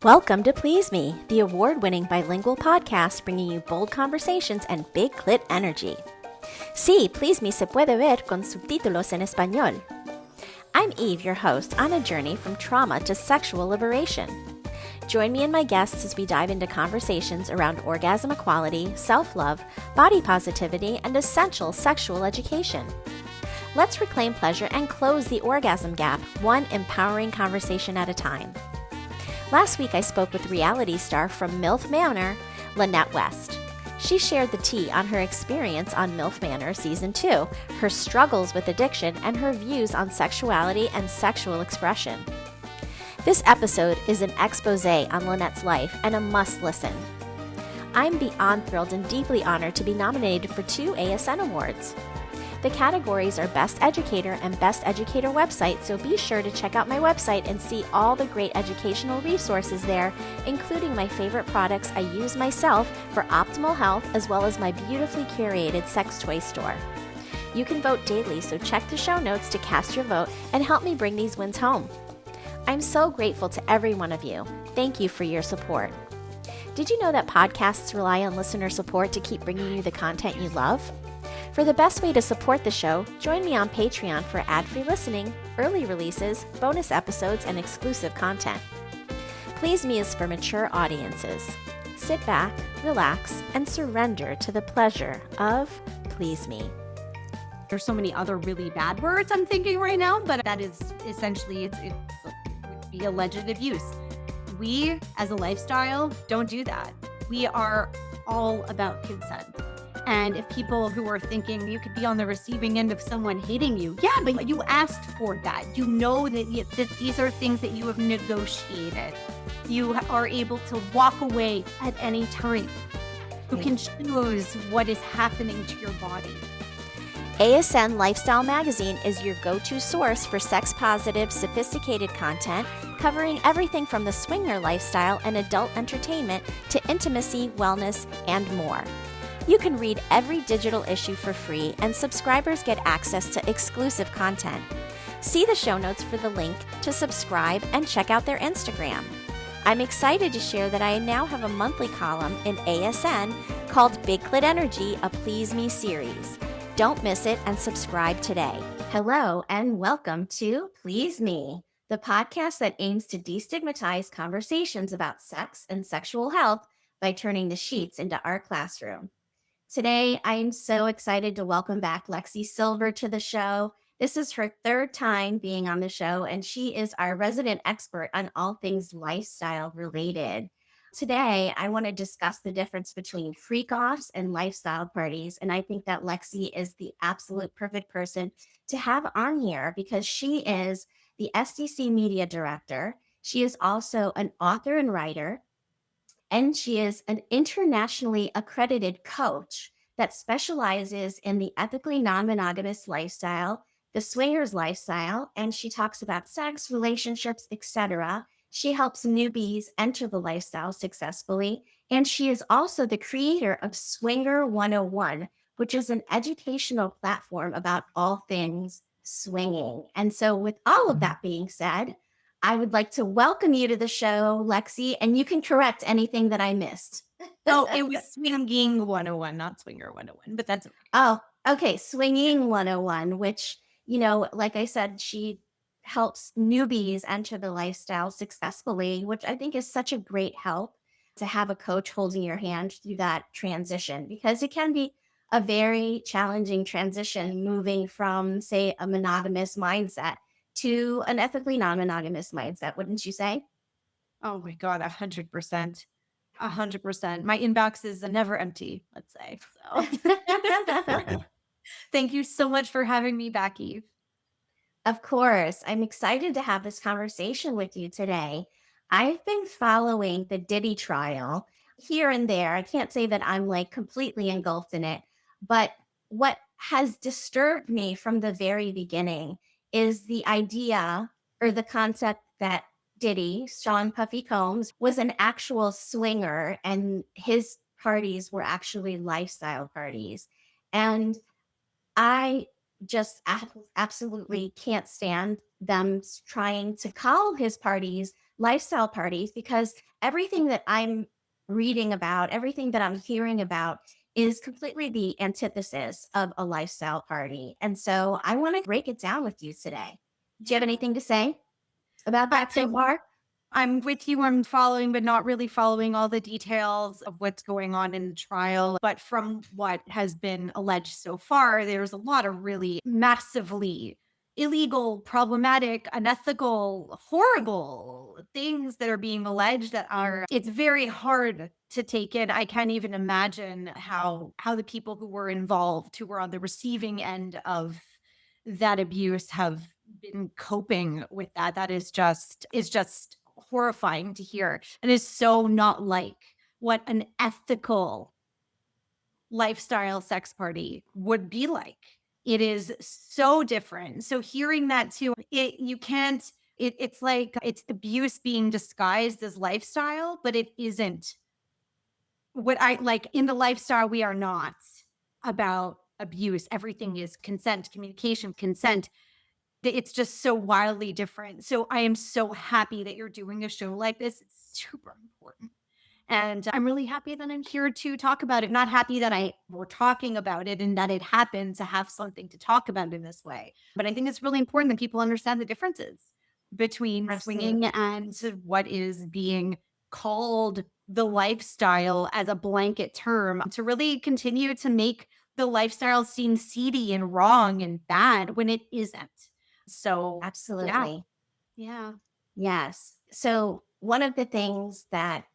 Welcome to Please Me, the award-winning bilingual podcast bringing you bold conversations and big clit energy. Sí, Please Me se puede ver con subtítulos en español. I'm Eve, your host, on a journey from trauma to sexual liberation. Join me and my guests as we dive into conversations around orgasm equality, self-love, body positivity, and essential sexual education. Let's reclaim pleasure and close the orgasm gap, one empowering conversation at a time. Last week, I spoke with reality star from MILF Manor, Lynette West. She shared the tea on her experience on MILF Manor Season 2, her struggles with addiction, and her views on sexuality and sexual expression. This episode is an expose on Lynette's life and a must-listen. I'm beyond thrilled and deeply honored to be nominated for 2 ASN awards. The categories are Best Educator and Best Educator website, so be sure to check out my website and see all the great educational resources there, including my favorite products I use myself for optimal health, as well as my beautifully curated sex toy store. You can vote daily, so check the show notes to cast your vote and help me bring these wins home. I'm so grateful to every one of you. Thank you for your support. Did you know that podcasts rely on listener support to keep bringing you the content you love? For the best way to support the show, join me on Patreon for ad-free listening, early releases, bonus episodes, and exclusive content. Please Me is for mature audiences. Sit back, relax, and surrender to the pleasure of Please Me. There's so many other really bad words I'm thinking right now, but that is essentially, it would be alleged abuse. We, as a lifestyle, don't do that. We are all about consent. And if people who are thinking you could be on the receiving end of someone hating you, yeah, but you asked for that. You know that these are things that you have negotiated. You are able to walk away at any time. You can choose what is happening to your body. ASN Lifestyle Magazine is your go-to source for sex-positive, sophisticated content covering everything from the swinger lifestyle and adult entertainment to intimacy, wellness, and more. You can read every digital issue for free, and subscribers get access to exclusive content. See the show notes for the link to subscribe and check out their Instagram. I'm excited to share that I now have a monthly column in ASN called Big Clit Energy, a Please Me series. Don't miss it and subscribe today. Hello and welcome to Please Me, the podcast that aims to destigmatize conversations about sex and sexual health by turning the sheets into our classroom. Today, I'm so excited to welcome back Lexi Sylver to the show. This is her 3rd time being on the show, and she is our resident expert on all things lifestyle related. Today, I want to discuss the difference between freak-offs and lifestyle parties, and I think that Lexi is the absolute perfect person to have on here because she is the SDC Media Director. She is also an author and writer, and she is an internationally accredited coach that specializes in the ethically non-monogamous lifestyle, the swingers lifestyle, and she talks about sex, relationships, etc. She helps newbies enter the lifestyle successfully, and she is also the creator of Swinger 101, which is an educational platform about all things swinging. And so with all of that being said, I would like to welcome you to the show, Lexi, and you can correct anything that I missed. So it was Swinging 101, not Swinger 101, but that's okay. Oh, okay. Swinging 101, which, like I said, she helps newbies enter the lifestyle successfully, which I think is such a great help to have a coach holding your hand through that transition, because it can be a very challenging transition moving from, say, a monogamous mindset to an ethically non-monogamous mindset, wouldn't you say? Oh my God, 100%. 100%. My inbox is never empty, let's say. So thank you so much for having me back, Eve. Of course. I'm excited to have this conversation with you today. I've been following the Diddy trial here and there. I can't say that I'm like completely engulfed in it, but what has disturbed me from the very beginning is the idea or the concept that Diddy, Sean Puffy Combs, was an actual swinger and his parties were actually lifestyle parties. And I just absolutely can't stand them trying to call his parties lifestyle parties because everything that I'm reading about, everything that I'm hearing about is completely the antithesis of a lifestyle party. And so I want to break it down with you today. Do you have anything to say about I, that so far? I'm with you. I'm following, but not really following all the details of what's going on in the trial. But from what has been alleged so far, there's a lot of really massively illegal, problematic, unethical, horrible things that are being alleged that are, it's very hard to take in. I can't even imagine how the people who were involved, who were on the receiving end of that abuse have been coping with that. That is just horrifying to hear, and is so not like what an ethical lifestyle sex party would be like. It is so different. So hearing that too, you can't, it's like it's abuse being disguised as lifestyle, but it isn't. What I like in the lifestyle, we are not about abuse. Everything is consent, communication, consent. It's just so wildly different. So I am so happy that you're doing a show like this. It's super important. And I'm really happy that I'm here to talk about it. Not happy that we're talking about it and that it happened to have something to talk about in this way. But I think it's really important that people understand the differences between swinging Absolutely. and what is being called the lifestyle as a blanket term to really continue to make the lifestyle seem seedy and wrong and bad when it isn't. So, yeah. Absolutely. Yeah. Yes. So, one of the things that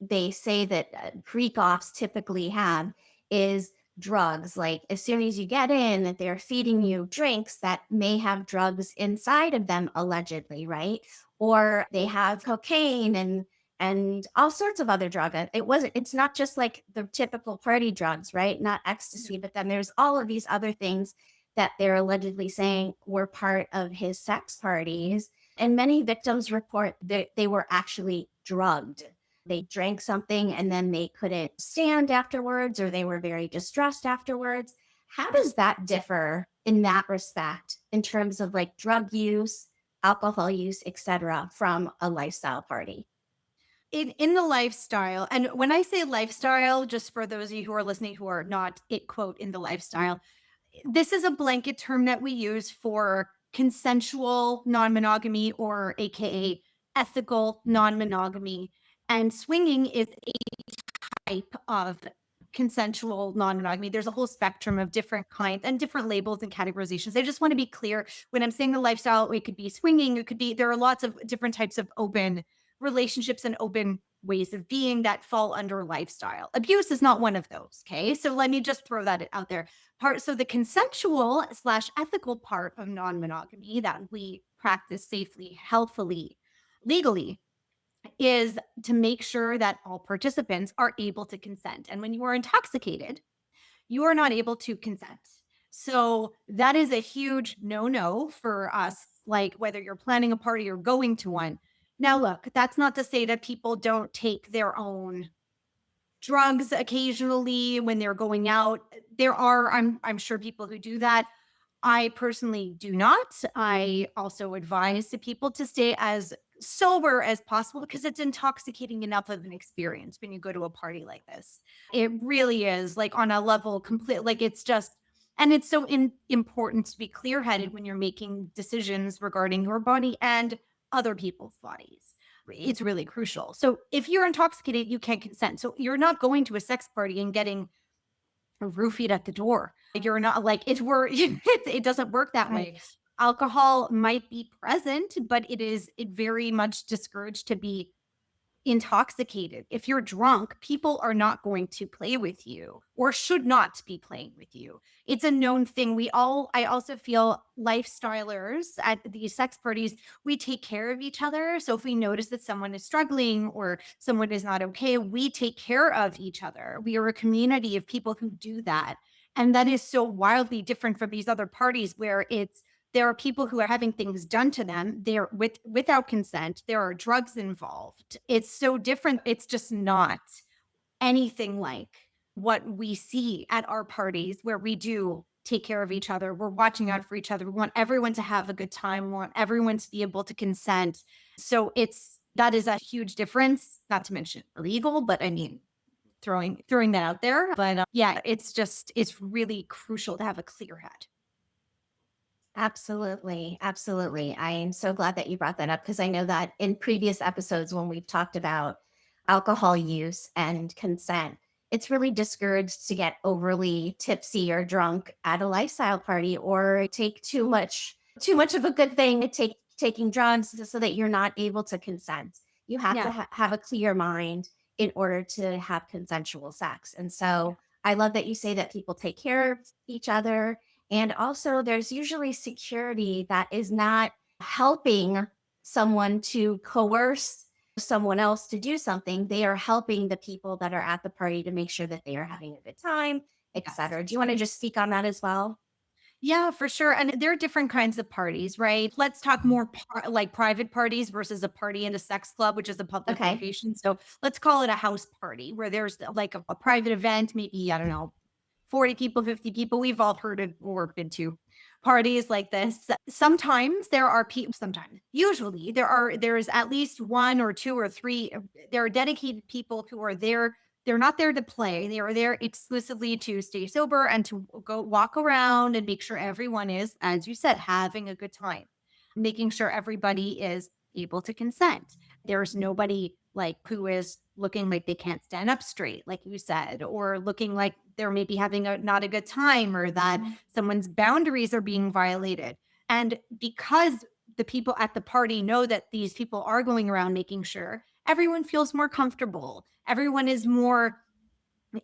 they say that Freakoffs typically have is drugs. Like as soon as you get in, that they're feeding you drinks that may have drugs inside of them, allegedly, right? Or they have cocaine and all sorts of other drugs. It's not just like the typical party drugs, right? Not ecstasy, but then there's all of these other things that they're allegedly saying were part of his sex parties. And many victims report that they were actually drugged. They drank something and then they couldn't stand afterwards, or they were very distressed afterwards. How does that differ in that respect in terms of like drug use, alcohol use, etc., from a lifestyle party? In the lifestyle, and when I say lifestyle, just for those of you who are listening who are not it quote in the lifestyle, this is a blanket term that we use for consensual non-monogamy, or AKA ethical non-monogamy. And swinging is type of consensual non-monogamy. There's a whole spectrum of different kinds and different labels and categorizations. I just want to be clear when I'm saying the lifestyle, it could be swinging, it could be, there are lots of different types of open relationships and open ways of being that fall under lifestyle. Abuse is not one of those. Okay. So let me just throw that out there. So the consensual slash ethical part of non-monogamy that we practice safely, healthfully, legally is to make sure that all participants are able to consent. And when you are intoxicated, you are not able to consent. So that is a huge no for us, like whether you're planning a party or going to one. Now, look, that's not to say that people don't take their own drugs occasionally when they're going out. There are, I'm sure, people who do that. I personally do not. I also advise to people to stay as sober as possible because it's intoxicating enough of an experience when you go to a party like this. It really is, like, on a level complete, like it's just, and it's so important to be clear-headed when you're making decisions regarding your body and other people's bodies. It's really crucial. So if you're intoxicated, you can't consent. So you're not going to a sex party and getting roofied at the door. You're not like it doesn't work that way. Right. Alcohol might be present, but it very much discouraged to be intoxicated. If you're drunk, people are not going to play with you or should not be playing with you. It's a known thing. I also feel lifestylers at these sex parties, we take care of each other. So if we notice that someone is struggling or someone is not okay, we take care of each other. We are a community of people who do that. And that is so wildly different from these other parties where there are people who are having things done to them. They're without consent. There are drugs involved. It's so different. It's just not anything like what we see at our parties where we do take care of each other. We're watching out for each other. We want everyone to have a good time. We want everyone to be able to consent. So that is a huge difference, not to mention illegal, but I mean, throwing that out there. But yeah, it's really crucial to have a clear head. Absolutely. Absolutely. I am so glad that you brought that up because I know that in previous episodes, when we've talked about alcohol use and consent, it's really discouraged to get overly tipsy or drunk at a lifestyle party or take too much of a good thing to taking drugs so that you're not able to consent. You have to Yeah. have a clear mind in order to have consensual sex. And so I love that you say that people take care of each other, and also, there's usually security that is not helping someone to coerce someone else to do something. They are helping the people that are at the party to make sure that they are having a good time, Yes. etc. Do you want to just speak on that as well? Yeah, for sure. And there are different kinds of parties, right? Let's talk more like private parties versus a party in a sex club, which is a public Okay. location. So let's call it a house party where there's like a private event, maybe, I don't know, 40 people, 50 people. We've all heard of or been to parties like this. Sometimes there are people, sometimes, usually there is at least one or two or three. There are dedicated people who are there. They're not there to play. They are there exclusively to stay sober and to go walk around and make sure everyone is, as you said, having a good time, making sure everybody is able to consent. There's nobody like who is looking like they can't stand up straight, like you said, or looking like they're maybe having not a good time or that someone's boundaries are being violated. And because the people at the party know that these people are going around making sure everyone feels more comfortable, everyone is more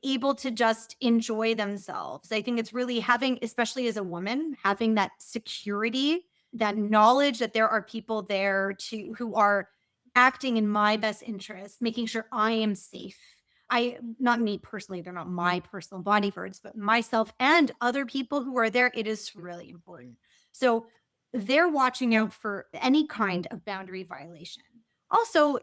able to just enjoy themselves. I think it's really having, especially as a woman, having that security, that knowledge that there are people there to who are acting in my best interest, making sure I am safe. Not me personally, they're not my personal bodyguards, but myself and other people who are there, it is really important. So they're watching out for any kind of boundary violation. Also,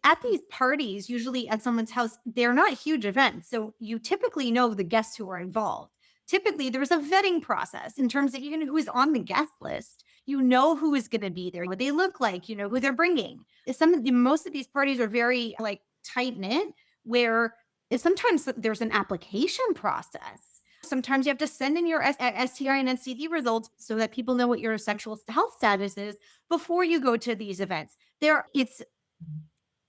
at these parties, usually at someone's house, they're not huge events. So you typically know the guests who are involved. Typically, there's a vetting process in terms of even who is on the guest list. You know who is going to be there, what they look like, you know who they're bringing. Most of these parties are very like tight knit, where sometimes there's an application process. Sometimes you have to send in your STI and NCD results so that people know what your sexual health status is before you go to these events.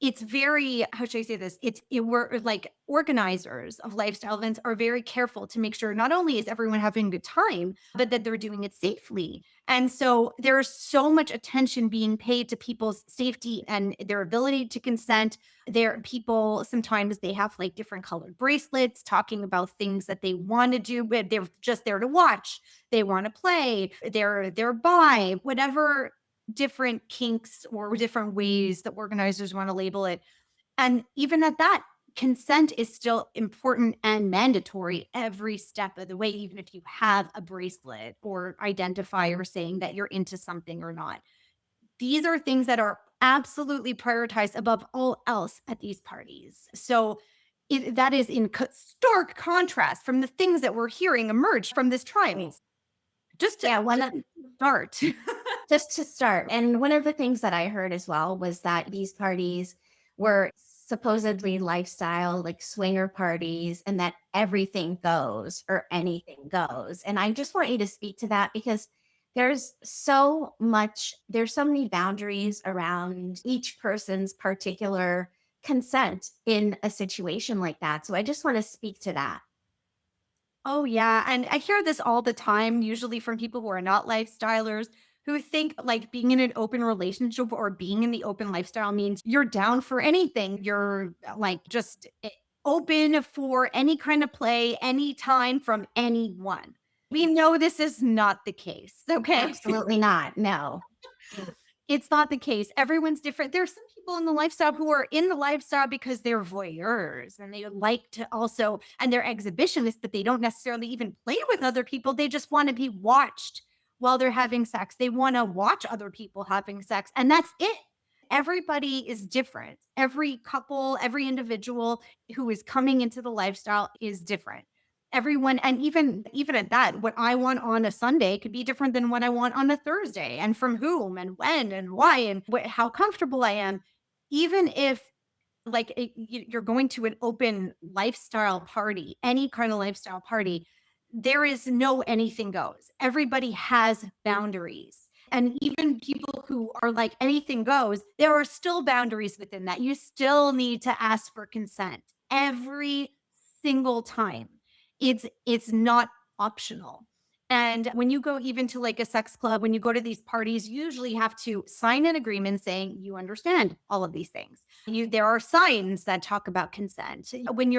It's very, how should I say this? We're like organizers of lifestyle events are very careful to make sure not only is everyone having a good time, but that they're doing it safely. And so there's so much attention being paid to people's safety and their ability to consent. There, people sometimes they have like different colored bracelets talking about things that they want to do, but they're just there to watch. They want to play. They're bi, whatever different kinks or different ways that organizers want to label it. And even at that, consent is still important and mandatory every step of the way, even if you have a bracelet or identifier saying that you're into something or not. These are things that are absolutely prioritized above all else at these parties. So that is in stark contrast from the things that we're hearing emerge from this trial. Just to Yeah, start. just to start. And one of the things that I heard as well was that these parties were supposedly lifestyle, like swinger parties, and that everything goes or anything goes. And I just want you to speak to that because there's so many boundaries around each person's particular consent in a situation like that. So I just want to speak to that. Oh, yeah. And I hear this all the time, usually from people who are not lifestylers who think like being in an open relationship or being in the open lifestyle means you're down for anything. You're like just open for any kind of play, anytime from anyone. We know this is not the case. Okay. Absolutely not. No. It's not the case. Everyone's different. There's some people in the lifestyle who are in the lifestyle because they're voyeurs and they like to also, and they're exhibitionists, but they don't necessarily even play with other people. They just want to be watched while they're having sex. They want to watch other people having sex, and that's it. Everybody is different. Every couple, every individual who is coming into the lifestyle is different. everyone, and even at that, what I want on a Sunday could be different than what I want on a Thursday, and from whom and when and why and how comfortable I am. Even if like you're going to an open lifestyle party, any kind of lifestyle party, there is no anything goes. Everybody has boundaries. And even people who are like anything goes, there are still boundaries within that. You still need to ask for consent every single time. It's not optional. And when you go even to like a sex club, when you go to these parties, you usually have to sign an agreement saying you understand all of these things. There are signs that talk about consent. When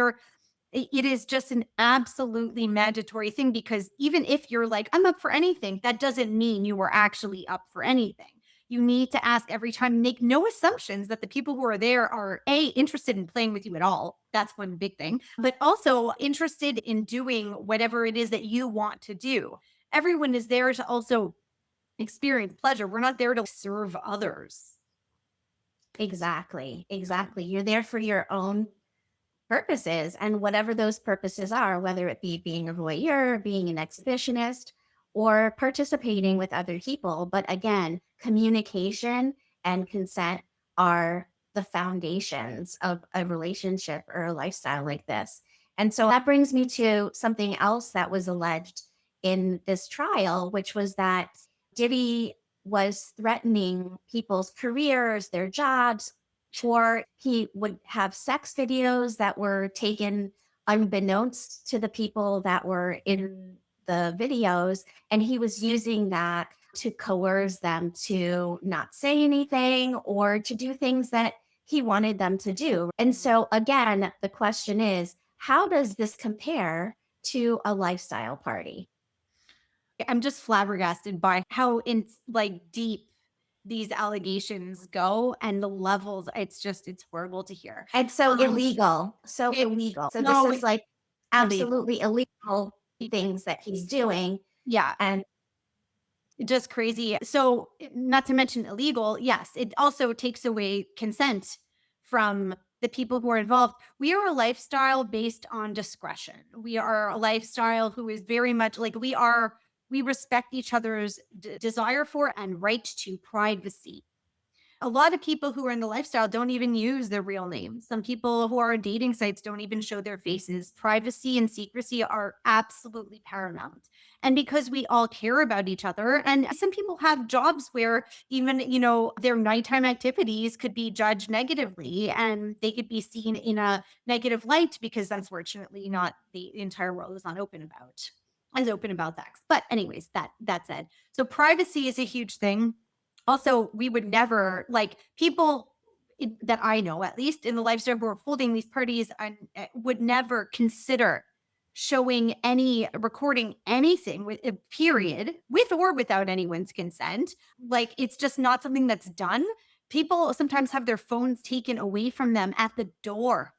it is just an absolutely mandatory thing, because even if you're like, I'm up for anything, that doesn't mean you were actually up for anything. You need to ask every time, make no assumptions that the people who are there are interested in playing with you at all. That's one big thing, but also interested in doing whatever it is that you want to do. Everyone is there to also experience pleasure. We're not there to serve others. Exactly. Exactly. You're there for your own purposes, and whatever those purposes are, whether it be being a voyeur, being an exhibitionist, or participating with other people. But again, communication and consent are the foundations of a relationship or a lifestyle like this. And so that brings me to something else that was alleged in this trial, which was that Diddy was threatening people's careers, their jobs, or he would have sex videos that were taken unbeknownst to the people that were in the videos. And he was using that to coerce them to not say anything or to do things that he wanted them to do. And so, again, the question is, how does this compare to a lifestyle party? I'm just flabbergasted by how like deep these allegations go and the levels. It's horrible to hear. And so illegal. It's So this no is like illegal. absolutely illegal things that he's doing. Yeah, And just crazy. So, not to mention illegal, yes, it also takes away consent from the people who are involved. We are a lifestyle based on discretion. We are a lifestyle who is very much like we respect each other's desire for and right to privacy. A lot of people who are in the lifestyle don't even use their real names. Some people who are on dating sites don't even show their faces. Privacy and secrecy are absolutely paramount. And because we all care about each other, and some people have jobs where even, their nighttime activities could be judged negatively and they could be seen in a negative light because unfortunately not the entire world is not as open about sex. But anyways, that said, so privacy is a huge thing. Also, we would never like people that I know, at least in the lifestyle who are holding these parties, and would never consider recording anything with a period, with or without anyone's consent. Like it's just not something that's done. People sometimes have their phones taken away from them at the door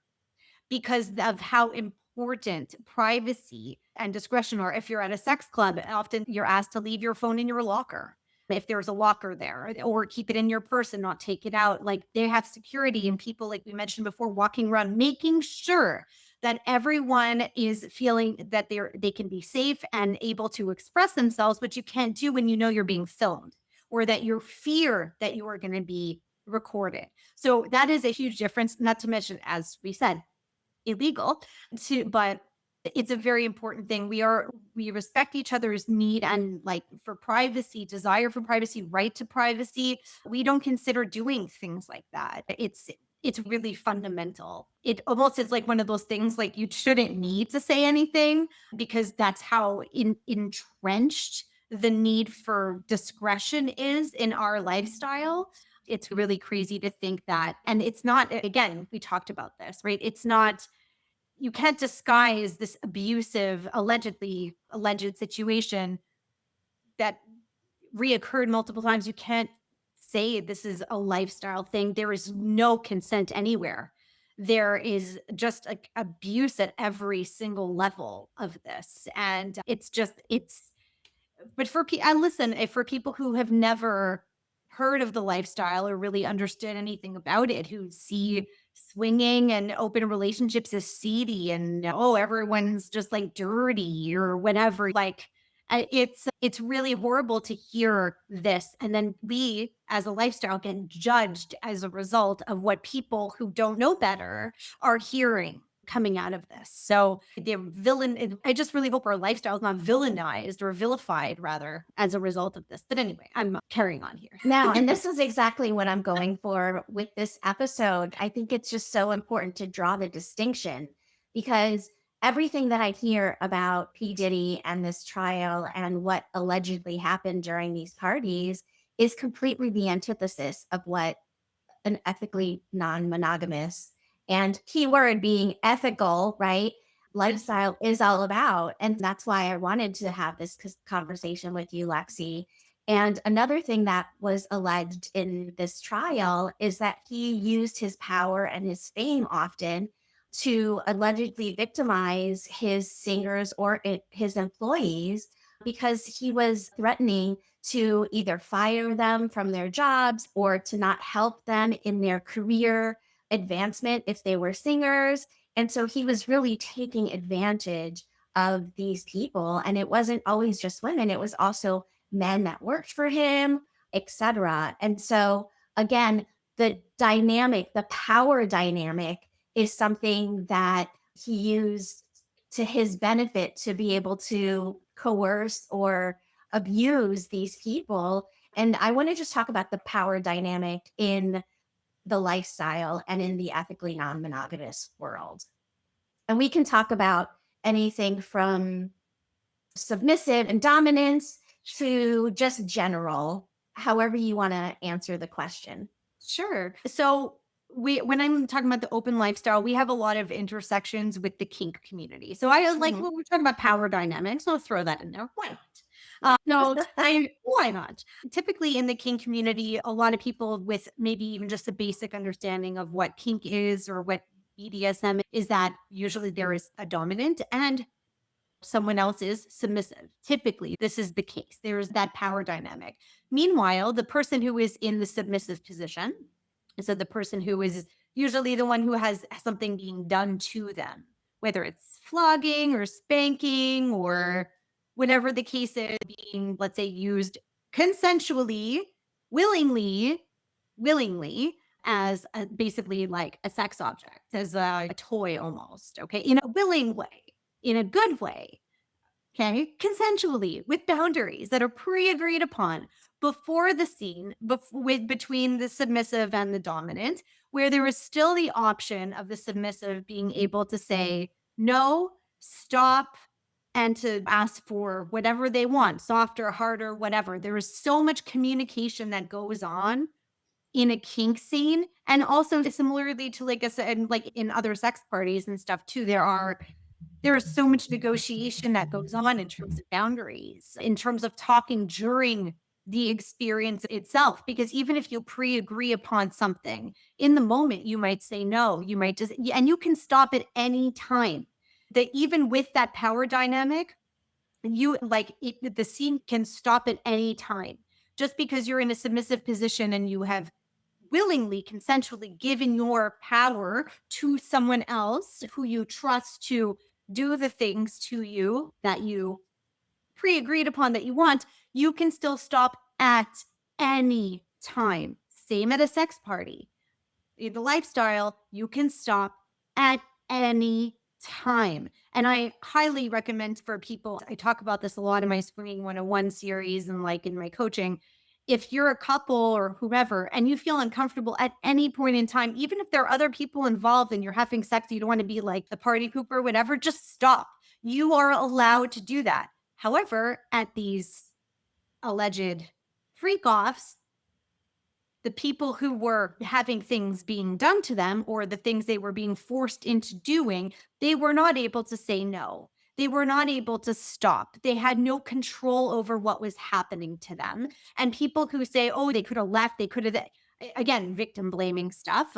because of how important privacy and discretion are. If you're at a sex club, often you're asked to leave your phone in your locker if there's a locker there, or keep it in your purse and not take it out. Like they have security and people, like we mentioned before, walking around, making sure that everyone is feeling that they can be safe and able to express themselves, which you can't do when you know you're being filmed or that you fear that you are going to be recorded. So that is a huge difference, not to mention, as we said, illegal but it's a very important thing. We respect each other's need and like for privacy, desire for privacy, right to privacy. We don't consider doing things like that. It's really fundamental. It almost is like one of those things like you shouldn't need to say anything because that's how entrenched the need for discretion is in our lifestyle. It's really crazy to think that. And it's not, again, we talked about this, right? It's not, you can't disguise this abusive, alleged situation that reoccurred multiple times. You can't say this is a lifestyle thing. There is no consent anywhere. There is just like abuse at every single level of this. And but for people who have never heard of the lifestyle or really understood anything about it, who see swinging and open relationships is seedy and oh, everyone's just like dirty or whatever. Like it's really horrible to hear this. And then we as a lifestyle get judged as a result of what people who don't know better are hearing coming out of this. So I just really hope our lifestyle is not villainized or vilified rather as a result of this. But anyway, I'm carrying on here. No, and this is exactly what I'm going for with this episode. I think it's just so important to draw the distinction because everything that I hear about P. Diddy and this trial and what allegedly happened during these parties is completely the antithesis of what an ethically non-monogamous and keyword being ethical, right? Lifestyle is all about. And that's why I wanted to have this conversation with you, Lexi. And another thing that was alleged in this trial is that he used his power and his fame often to allegedly victimize his singers or his employees because he was threatening to either fire them from their jobs or to not help them in their career advancement if they were singers. And so he was really taking advantage of these people. And it wasn't always just women, it was also men that worked for him, etc. And so again, the power dynamic is something that he used to his benefit to be able to coerce or abuse these people. And I want to just talk about the power dynamic in the lifestyle and in the ethically non-monogamous world. And we can talk about anything from submissive and dominance to just general, however you want to answer the question. Sure. So when I'm talking about the open lifestyle, we have a lot of intersections with the kink community. So I like when we're talking about power dynamics, I'll throw that in there. Why not? Why not? Typically in the kink community, a lot of people with maybe even just a basic understanding of what kink is or what BDSM is, that usually there is a dominant and someone else is submissive. Typically, this is the case. There is that power dynamic. Meanwhile, the person who is in the submissive position, so the person who is usually the one who has something being done to them, whether it's flogging or spanking or whatever the case is, being, let's say, used consensually, willingly, as basically like a sex object, as a toy almost, okay, in a willing way, in a good way, okay, consensually with boundaries that are pre-agreed upon before the scene, between the submissive and the dominant, where there is still the option of the submissive being able to say no, stop, and to ask for whatever they want, softer, harder, whatever. There is so much communication that goes on in a kink scene. And also similarly to, like I said, like in other sex parties and stuff too, there is so much negotiation that goes on in terms of boundaries, in terms of talking during the experience itself. Because even if you pre-agree upon something, in the moment, you might say no, you might just, and you can stop at any time. That even with that power dynamic, the scene can stop at any time. Just because you're in a submissive position and you have willingly, consensually given your power to someone else who you trust to do the things to you that you pre-agreed upon that you want, you can still stop at any time. Same at a sex party. In the lifestyle, you can stop at any time. And I highly recommend for people, I talk about this a lot in my Swinging 101 series and like in my coaching. If you're a couple or whoever and you feel uncomfortable at any point in time, even if there are other people involved and you're having sex, you don't want to be like the party pooper, whatever, just stop. You are allowed to do that. However, at these alleged freak-offs, the people who were having things being done to them or the things they were being forced into doing, they were not able to say no. They were not able to stop. They had no control over what was happening to them. And people who say, oh, they could have left, they could have, again, victim blaming stuff.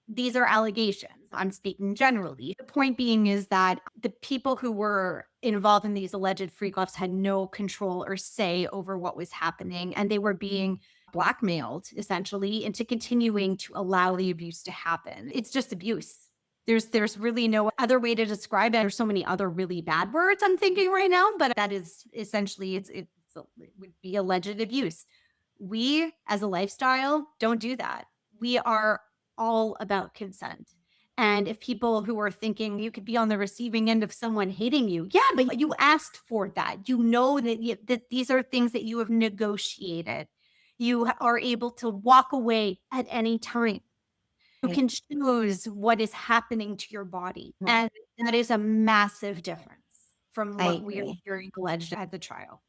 These are allegations. I'm speaking generally. The point being is that the people who were involved in these alleged freak-offs had no control or say over what was happening. And they were being blackmailed essentially into continuing to allow the abuse to happen. It's just abuse. There's really no other way to describe it. There's so many other really bad words I'm thinking right now, but that is essentially it would be alleged abuse. We as a lifestyle don't do that. We are all about consent. And if people who are thinking you could be on the receiving end of someone hating you, yeah, but you asked for that. You know that these are things that you have negotiated. You are able to walk away at any time. You Right. can choose what is happening to your body. Mhm. And that is a massive difference from I what we are agree. hearing alleged at the trial.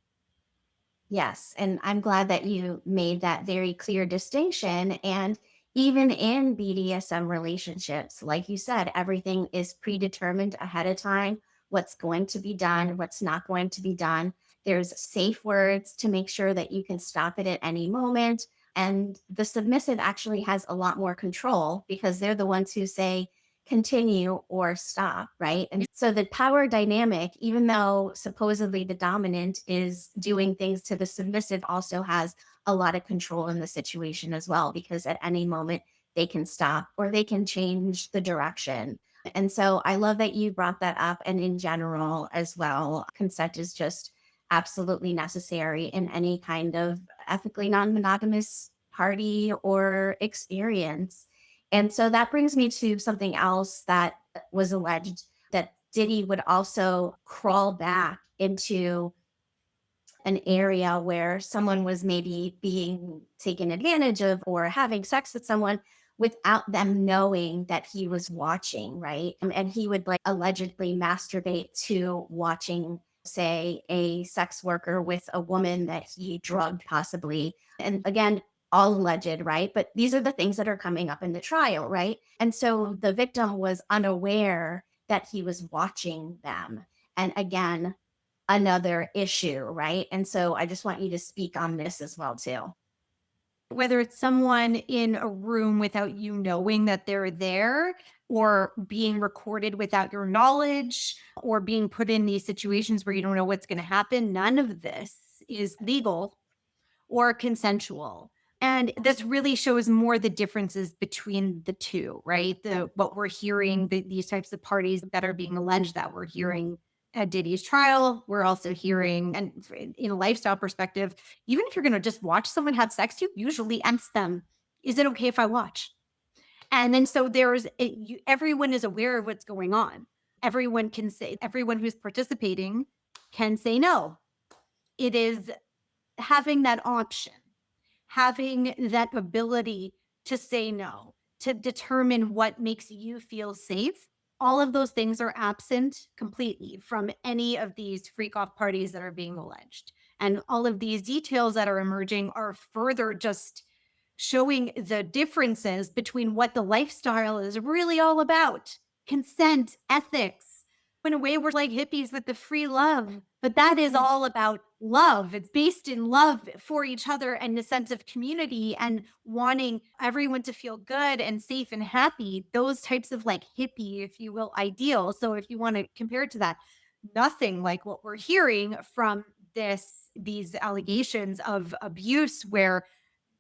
Yes. And I'm glad that you made that very clear distinction. And even in BDSM relationships, like you said, everything is predetermined ahead of time, what's going to be done, what's not going to be done. There's safe words to make sure that you can stop it at any moment. And the submissive actually has a lot more control because they're the ones who say, continue or stop, right? And so the power dynamic, even though supposedly the dominant is doing things to the submissive, also has a lot of control in the situation as well, because at any moment they can stop or they can change the direction. And so I love that you brought that up. And in general as well, consent is just absolutely necessary in any kind of ethically non-monogamous party or experience. And so that brings me to something else that was alleged, that Diddy would also crawl back into an area where someone was maybe being taken advantage of or having sex with someone without them knowing that he was watching, right? And he would like allegedly masturbate to watching, say, a sex worker with a woman that he drugged possibly. And again, all alleged, right? But these are the things that are coming up in the trial, right? And so the victim was unaware that he was watching them. And again, another issue, right? And so I just want you to speak on this as well, too. Whether it's someone in a room without you knowing that they're there, or being recorded without your knowledge, or being put in these situations where you don't know what's going to happen, none of this is legal or consensual. And this really shows more the differences between the two, right? What we're hearing, these types of parties that are being alleged that we're hearing at Diddy's trial, we're also hearing, and in a lifestyle perspective, even if you're going to just watch someone have sex, you usually ask them, is it okay if I watch? And then so everyone is aware of what's going on. Everyone who's participating can say no. It is having that option, having that ability to say no, to determine what makes you feel safe. All of those things are absent completely from any of these freak-off parties that are being alleged. And all of these details that are emerging are further just showing the differences between what the lifestyle is really all about: consent, ethics. In a way, we're like hippies with the free love, but that is all about love. It's based in love for each other and the sense of community and wanting everyone to feel good and safe and happy. Those types of like hippie, if you will, ideals. So if you want to compare it to that, nothing like what we're hearing from these allegations of abuse where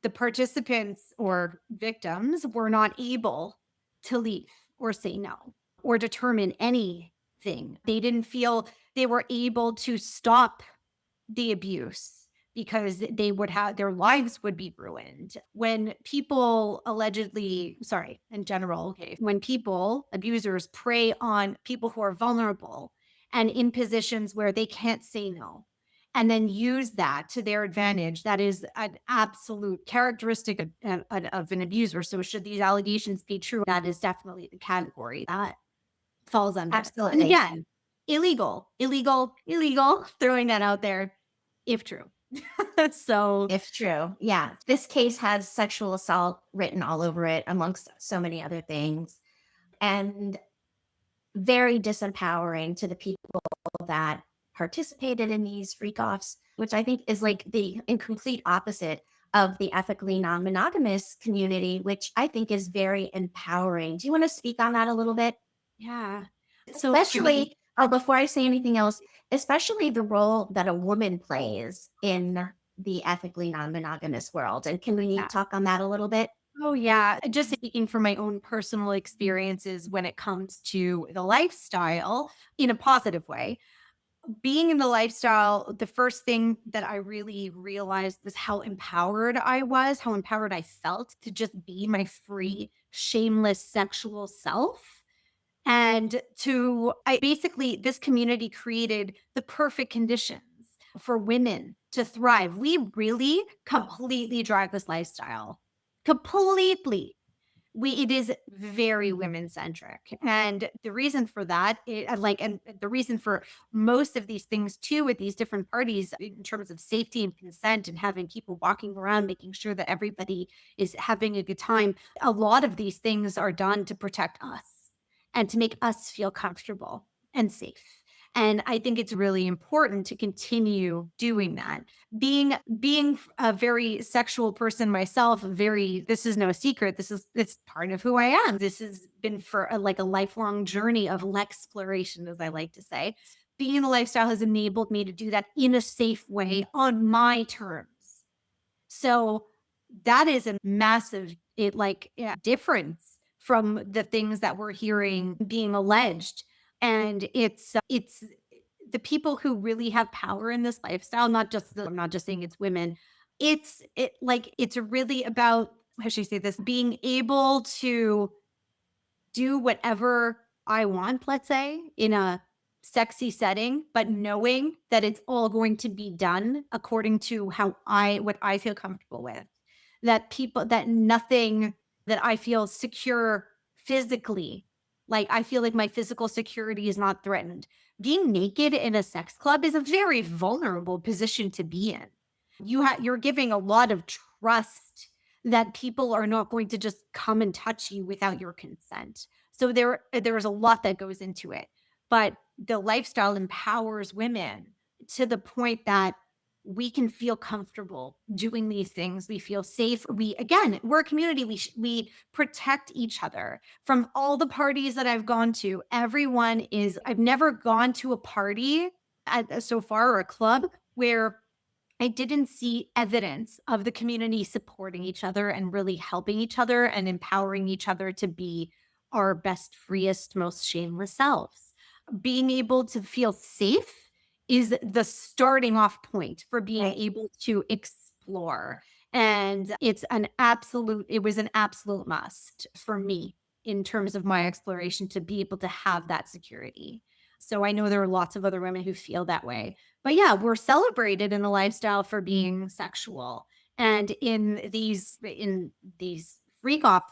the participants or victims were not able to leave or say no or determine anything. They didn't feel they were able to stop the abuse because they would have their lives would be ruined. When people in general, okay, when people, abusers, prey on people who are vulnerable and in positions where they can't say no, and then use that to their advantage, that is an absolute characteristic of an abuser. So should these allegations be true, that is definitely the category that falls under it. And Absolutely. again, illegal, throwing that out there, if true. So If true. Yeah. This case has sexual assault written all over it, amongst so many other things. And very disempowering to the people that participated in these freak-offs, which I think is like the incomplete opposite of the ethically non-monogamous community, which I think is very empowering. Do you want to speak on that a little bit? yeah. Especially, before I say anything else, especially the role that a woman plays in the ethically non-monogamous world. And can we Yeah. talk on that a little bit? Oh, yeah. Just speaking from my own personal experiences when it comes to the lifestyle in a positive way. Being in the lifestyle, the first thing that I really realized was how empowered I was, how empowered I felt to just be my free, shameless sexual self. And I basically, this community created the perfect conditions for women to thrive. We really completely drive this lifestyle. Completely. It is very women centric. And the reason for that, and the reason for most of these things too, with these different parties in terms of safety and consent and having people walking around, making sure that everybody is having a good time. A lot of these things are done to protect us and to make us feel comfortable and safe. And I think it's really important to continue doing that. Being a very sexual person myself, this is no secret. It's part of who I am. This has been for like a lifelong journey of exploration, as I like to say. Being in the lifestyle has enabled me to do that in a safe way on my terms. So that is a massive difference from the things that we're hearing being alleged. And it's the people who really have power in this lifestyle, I'm not just saying it's women. It's really about, how should I say this, being able to do whatever I want, let's say, in a sexy setting, but knowing that it's all going to be done according to what I feel comfortable with. That nothing, that I feel secure physically. Like I feel like my physical security is not threatened. Being naked in a sex club is a very vulnerable position to be in. You're giving a lot of trust that people are not going to just come and touch you without your consent. So there's a lot that goes into it. But the lifestyle empowers women to the point that we can feel comfortable doing these things. We feel safe. We're a community. We protect each other. From all the parties that I've gone to, I've never gone to a party so far, or a club, where I didn't see evidence of the community supporting each other and really helping each other and empowering each other to be our best, freest, most shameless selves. Being able to feel safe is the starting off point for being Right. able to explore. And it was an absolute must for me in terms of my exploration to be able to have that security. So I know there are lots of other women who feel that way. But yeah, we're celebrated in the lifestyle for being sexual. And in these freak-off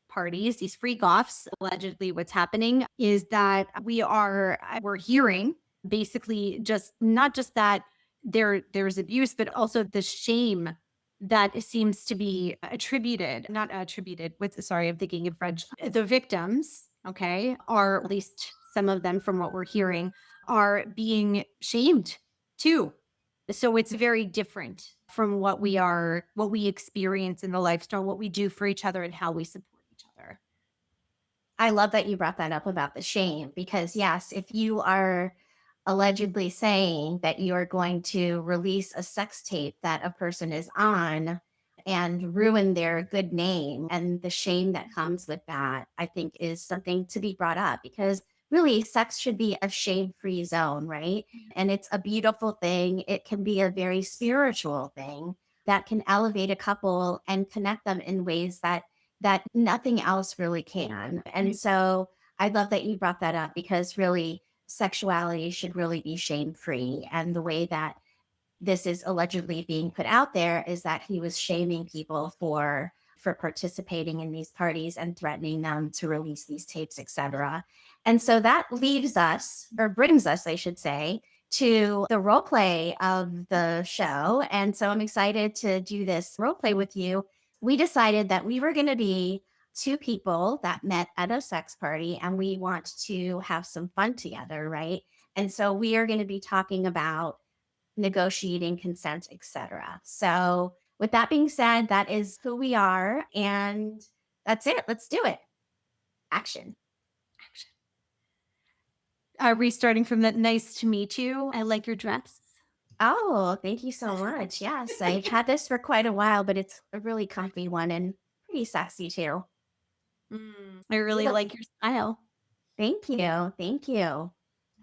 parties, these freak-offs, allegedly what's happening is that we're hearing basically just not just that there's abuse, but also the shame that seems to be not attributed, sorry, I'm thinking in French. The victims, okay, are, at least some of them from what we're hearing, are being shamed too. So it's very different from what we experience in the lifestyle, what we do for each other, and how we support each other. I love that you brought that up about the shame, because yes, if you are allegedly saying that you are going to release a sex tape that a person is on and ruin their good name, and the shame that comes with that, I think is something to be brought up, because really sex should be a shame-free zone, right? And it's a beautiful thing. It can be a very spiritual thing that can elevate a couple and connect them in ways that nothing else really can. And so I love that you brought that up, because really sexuality should really be shame free. And the way that this is allegedly being put out there is that he was shaming people for participating in these parties and threatening them to release these tapes, etc. And so that leaves us, or brings us, I should say, to the role play of the show. And so I'm excited to do this role play with you. We decided that we were going to be two people that met at a sex party and we want to have some fun together, right? And so we are going to be talking about negotiating consent, etc. So with that being said, that is who we are, and that's it. Let's do it. Action. Restarting from that, nice to meet you. I like your dress. Oh, thank you so much. Yes, I've had this for quite a while, but it's a really comfy one and pretty sexy too. I really Look, like your style. thank you. Thank you.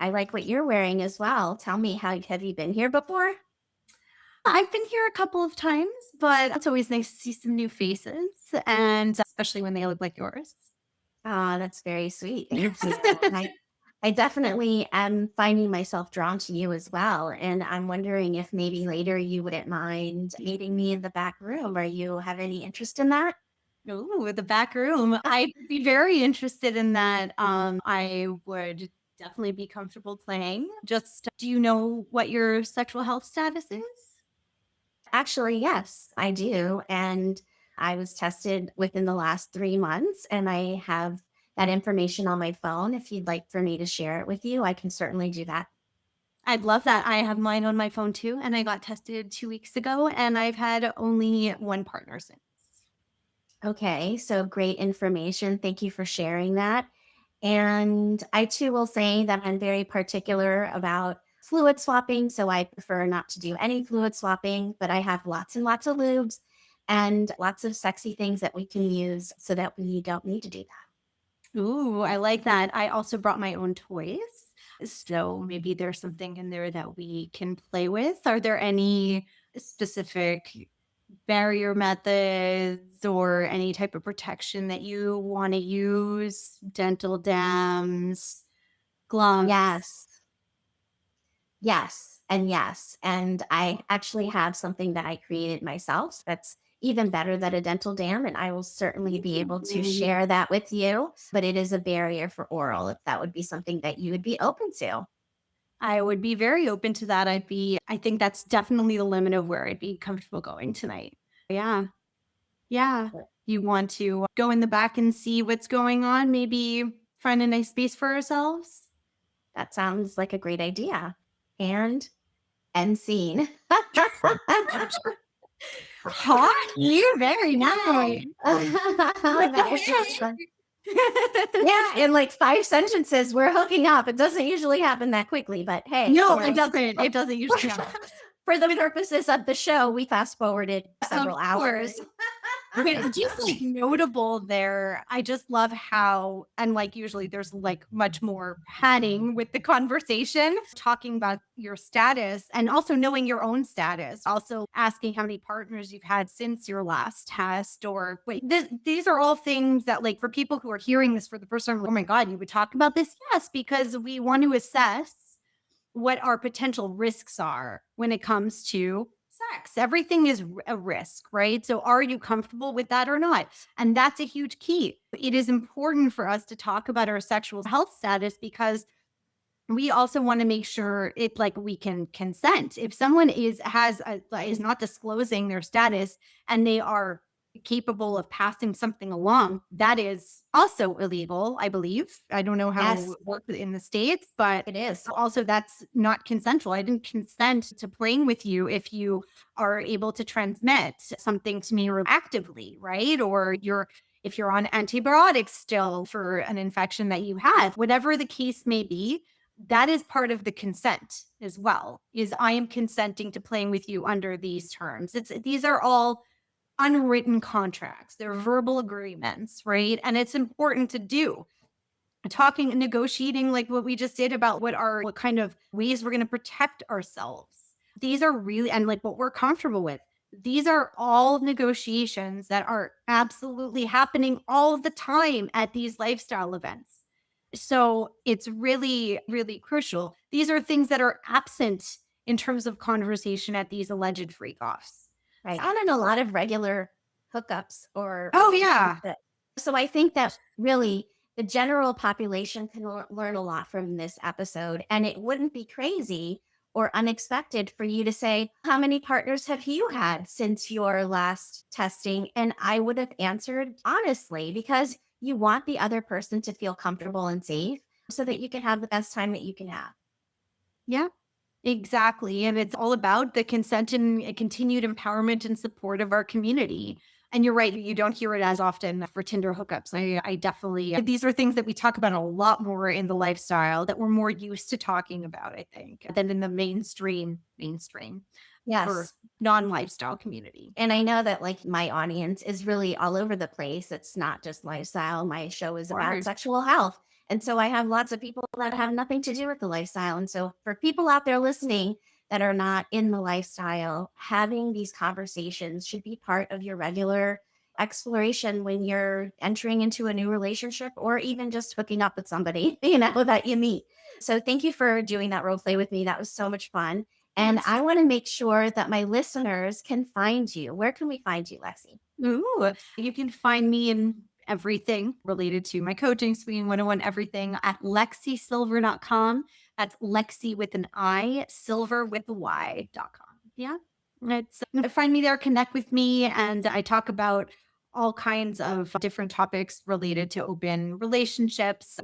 I like what you're wearing as well. Tell me, how have you been here before? I've been here a couple of times, but it's always nice to see some new faces, and especially when they look like yours. Ah, that's very sweet. Thank you. I definitely am finding myself drawn to you as well. And I'm wondering if maybe later you wouldn't mind meeting me in the back room. Are you have any interest in that? Ooh, the back room. I'd be very interested in that. I would definitely be comfortable playing. Just, do you know what your sexual health status is? Actually, yes, I do. And I was tested within the last 3 months, and I have that information on my phone. If you'd like for me to share it with you, I can certainly do that. I'd love that. I have mine on my phone too, and I got tested 2 weeks ago, and I've had only one partner since. Okay, so great information. Thank you for sharing that. And I too will say that I'm very particular about fluid swapping. So I prefer not to do any fluid swapping, but I have lots and lots of lubes and lots of sexy things that we can use so that we don't need to do that. Ooh, I like that. I also brought my own toys. So maybe there's something in there that we can play with. Are there any specific barrier methods or any type of protection that you want to use? Dental dams, gloves. Yes, yes, and yes. And I actually have something that I created myself that's even better than a dental dam. And I will certainly be able to share that with you. But it is a barrier for oral, if that would be something that you would be open to. I would be very open to that. I think that's definitely the limit of where I'd be comfortable going tonight. Yeah. Yeah. You want to go in the back and see what's going on? Maybe find a nice space for ourselves? That sounds like a great idea. And end scene. Hot? You're very nice. Yeah, in like 5 sentences, we're hooking up. It doesn't usually happen that quickly, but hey, No, it doesn't. It doesn't usually happen. for the purposes of the show, we fast forwarded several Of hours. course. But just like notable there, I just love how, and like usually there's like much more padding with the conversation, talking about your status and also knowing your own status, also asking how many partners you've had since your last test. Or wait, these are all things that, like, for people who are hearing this for the first time, oh my God, you would talk about this? Yes, because we want to assess what our potential risks are when it comes to sex. Everything is a risk, right? So are you comfortable with that or not? And that's a huge key. It is important for us to talk about our sexual health status because we also want to make sure it, like, we can consent. If someone is not disclosing their status and they are capable of passing something along, that is also illegal, I believe. I don't know how Yes, it works in the States, but it is. also that's not consensual. I didn't consent to playing with you if you are able to transmit something to me actively, right? Or if you're on antibiotics still for an infection that you had, whatever the case may be, that is part of the consent as well. Is I am consenting to playing with you under these terms. These are all unwritten contracts. They're verbal agreements, right? And it's important to do. Talking and negotiating, like what we just did about what kind of ways we're going to protect ourselves. These are really, and like what we're comfortable with. These are all negotiations that are absolutely happening all the time at these lifestyle events. So it's really, really crucial. These are things that are absent in terms of conversation at these alleged freak-offs. Right. Not in a lot of regular hookups or. Oh, yeah. So I think that really the general population can learn a lot from this episode. And it wouldn't be crazy or unexpected for you to say, how many partners have you had since your last testing? And I would have answered honestly, because you want the other person to feel comfortable and safe so that you can have the best time that you can have. Yeah, exactly. And it's all about the consent and continued empowerment and support of our community. And you're right, you don't hear it as often for Tinder hookups. I definitely, these are things that we talk about a lot more in the lifestyle that we're more used to talking about, I think, than in the mainstream for Yes. non-lifestyle community. And I know that like my audience is really all over the place. It's not just lifestyle. My show is about Right. sexual health. And so I have lots of people that have nothing to do with the lifestyle. And so for people out there listening that are not in the lifestyle, having these conversations should be part of your regular exploration when you're entering into a new relationship or even just hooking up with somebody, that you meet. So thank you for doing that role play with me. That was so much fun. And Yes. I want to make sure that my listeners can find you. Where can we find you, Lexi? Ooh, you can find me in everything related to my coaching, Swinging 101, everything at LexiSylver.com. That's Lexi with an I, Silver with a Y.com. Yeah. Find me there, connect with me. And I talk about all kinds of different topics related to open relationships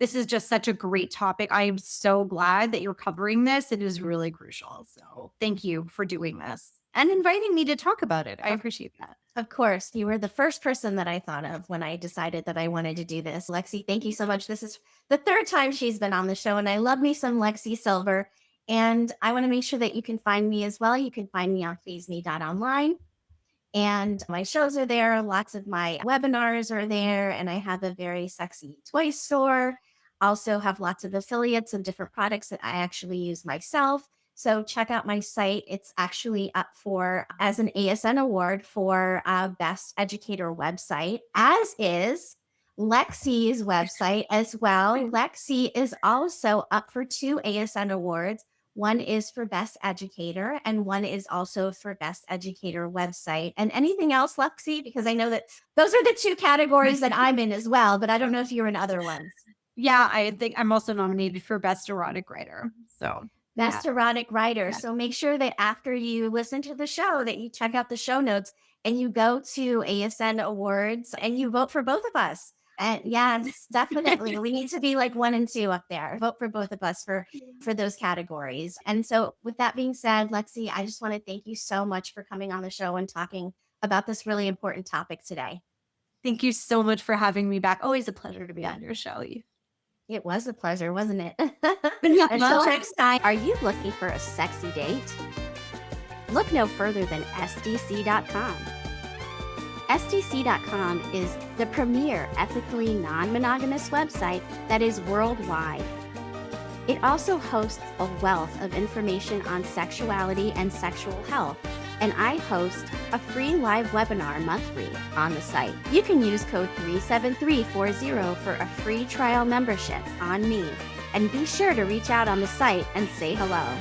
this is just such a great topic. I am so glad that you're covering this. It is really crucial. So thank you for doing this and inviting me to talk about it. I appreciate that. Of course, you were the first person that I thought of when I decided that I wanted to do this. Lexi, thank you so much. This is the third time she's been on the show, and I love me some Lexi Sylver. And I want to make sure that you can find me as well. You can find me on pleasemepodcast.online. And my shows are there. Lots of my webinars are there. And I have a very sexy toy store. Also have lots of affiliates of different products that I actually use myself. So check out my site. It's actually up as an ASN award for Best Educator website, as is Lexi's website as well. Lexi is also up for 2 ASN awards. One is for Best Educator, and one is also for Best Educator website. And anything else, Lexi? Because I know that those are the 2 categories that I'm in as well, but I don't know if you're in other ones. Yeah, I think I'm also nominated for Best Erotic Writer. So Best Erotic Writer. So make sure that after you listen to the show that you check out the show notes and you go to ASN Awards and you vote for both of us. And yes, definitely. We need to be like 1 and 2 up there. Vote for both of us for those categories. And so with that being said, Lexi, I just want to thank you so much for coming on the show and talking about this really important topic today. Thank you so much for having me back. Always a pleasure to be on your show. It was a pleasure, wasn't it? Yeah. Until next time. Are you looking for a sexy date? Look no further than SDC.com. SDC.com is the premier ethically non-monogamous website that is worldwide. It also hosts a wealth of information on sexuality and sexual health, and I host a free live webinar monthly on the site. You can use code 37340 for a free trial membership on me, and be sure to reach out on the site and say hello.